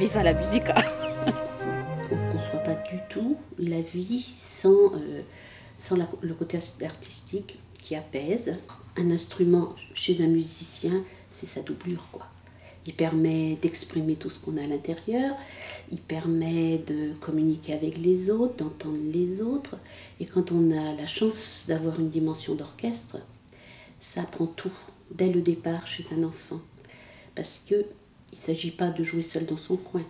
Viva la musica. On ne conçoit pas du tout la vie sans le côté artistique qui apaise. Un instrument chez un musicien, c'est sa doublure, quoi. Il permet d'exprimer tout ce qu'on a à l'intérieur, il permet de communiquer avec les autres, d'entendre les autres. Et quand on a la chance d'avoir une dimension d'orchestre, ça apprend tout, dès le départ chez un enfant. Parce qu'il ne s'agit pas de jouer seul dans son coin,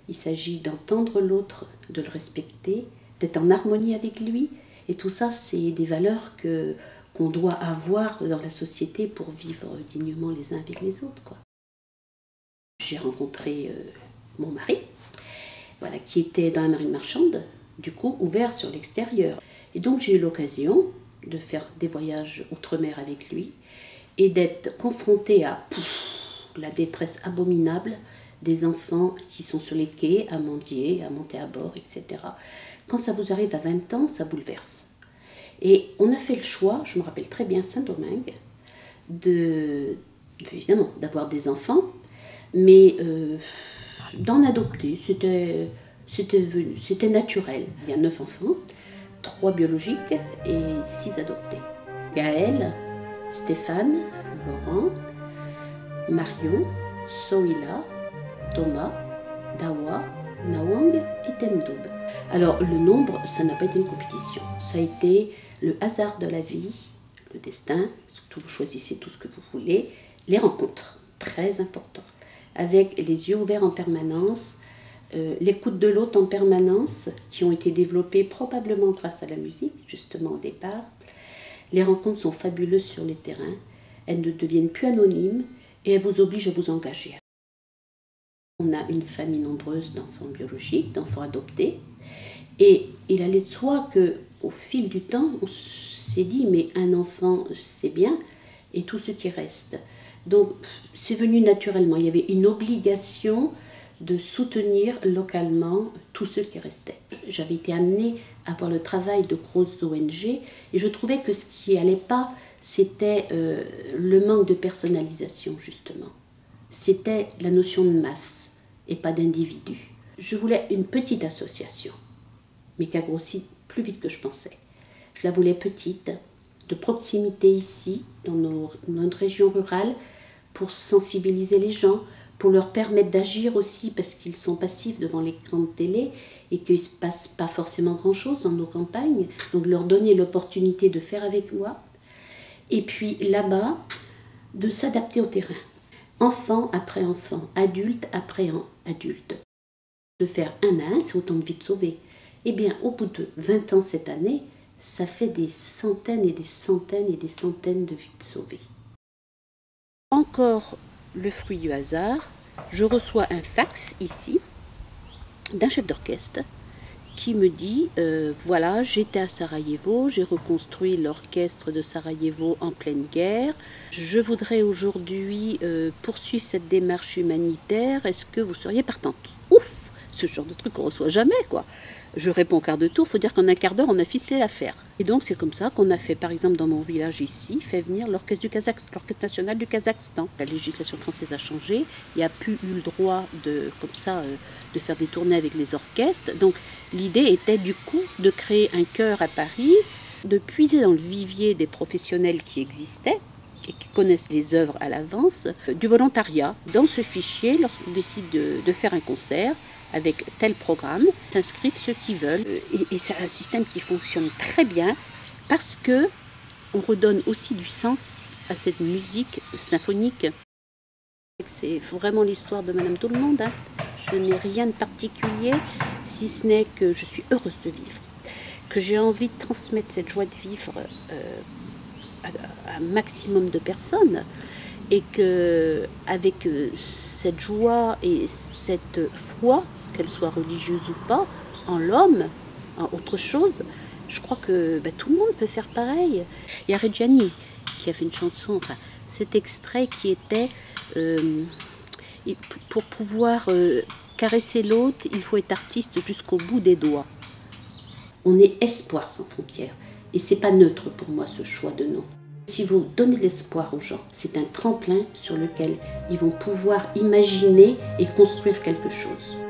il s'agit d'entendre l'autre, de le respecter, d'être en harmonie avec lui. Et tout ça, c'est des valeurs qu'on doit avoir dans la société pour vivre dignement les uns avec les autres, quoi. J'ai rencontré mon mari, voilà, qui était dans la marine marchande, du coup ouvert sur l'extérieur. Et donc j'ai eu l'occasion de faire des voyages outre-mer avec lui et d'être confrontée à la détresse abominable des enfants qui sont sur les quais à mendier, à monter à bord, etc. Quand ça vous arrive à 20 ans, ça bouleverse. Et on a fait le choix, je me rappelle très bien Saint-Domingue, évidemment d'avoir des enfants, mais d'en adopter, c'était naturel. Il y a 9 enfants, 3 biologiques et 6 adoptés. Gaël, Stéphane, Laurent, Marion, Sohila, Thomas, Dawa, Nawang et Tendoub. Alors le nombre, ça n'a pas été une compétition, ça a été le hasard de la vie, le destin, surtout vous choisissez tout ce que vous voulez, les rencontres, très important, avec les yeux ouverts en permanence, l'écoute de l'autre en permanence, qui ont été développées probablement grâce à la musique, justement au départ. Les rencontres sont fabuleuses sur les terrains, elles ne deviennent plus anonymes et elles vous obligent à vous engager. On a une famille nombreuse d'enfants biologiques, d'enfants adoptés, et il allait de soi qu'au fil du temps, on s'est dit, mais un enfant, c'est bien, et tout ce qui reste. Donc, c'est venu naturellement. Il y avait une obligation de soutenir localement tous ceux qui restaient. J'avais été amenée à voir le travail de grosses ONG, et je trouvais que ce qui n'allait pas, c'était le manque de personnalisation, justement. C'était la notion de masse, et pas d'individu. Je voulais une petite association, mais qui a grossi plus vite que je pensais. Je la voulais petite, de proximité ici, dans notre région rurale, pour sensibiliser les gens, pour leur permettre d'agir aussi, parce qu'ils sont passifs devant l'écran de télé et qu'il ne se passe pas forcément grand-chose dans nos campagnes. Donc leur donner l'opportunité de faire avec moi. Et puis là-bas, de s'adapter au terrain. Enfant après enfant, adulte après adulte. De faire un à un, c'est autant de vies sauvées. Eh bien, au bout de 20 ans cette année, ça fait des centaines et des centaines et des centaines de vies sauvées. Encore le fruit du hasard, je reçois un fax ici d'un chef d'orchestre qui me dit voilà, j'étais à Sarajevo, j'ai reconstruit l'orchestre de Sarajevo en pleine guerre. Je voudrais aujourd'hui poursuivre cette démarche humanitaire. Est-ce que vous seriez partante? Ouf, ce genre de truc qu'on reçoit jamais, quoi. Je réponds au quart de tour, il faut dire qu'en un quart d'heure, on a ficelé l'affaire. Et donc, c'est comme ça qu'on a fait, par exemple, dans mon village ici, fait venir l'orchestre national du Kazakhstan. La législation française a changé, il n'y a plus eu le droit de faire des tournées avec les orchestres. Donc, l'idée était du coup de créer un chœur à Paris, de puiser dans le vivier des professionnels qui existaient, et qui connaissent les œuvres à l'avance, du volontariat. Dans ce fichier, lorsqu'on décide de faire un concert, avec tel programme, s'inscrivent ceux qui veulent. Et c'est un système qui fonctionne très bien parce que on redonne aussi du sens à cette musique symphonique. C'est vraiment l'histoire de Madame Tout-le-Monde. Hein. Je n'ai rien de particulier, si ce n'est que je suis heureuse de vivre, que j'ai envie de transmettre cette joie de vivre à un maximum de personnes. Et qu'avec cette joie et cette foi, qu'elle soit religieuse ou pas, en l'homme, en autre chose, je crois que tout le monde peut faire pareil. Il y a Reggiani qui a fait une chanson, enfin, cet extrait qui était pour pouvoir caresser l'autre, il faut être artiste jusqu'au bout des doigts. On est espoir sans frontières. Et c'est pas neutre pour moi ce choix de nom. Si vous donnez de l'espoir aux gens, c'est un tremplin sur lequel ils vont pouvoir imaginer et construire quelque chose.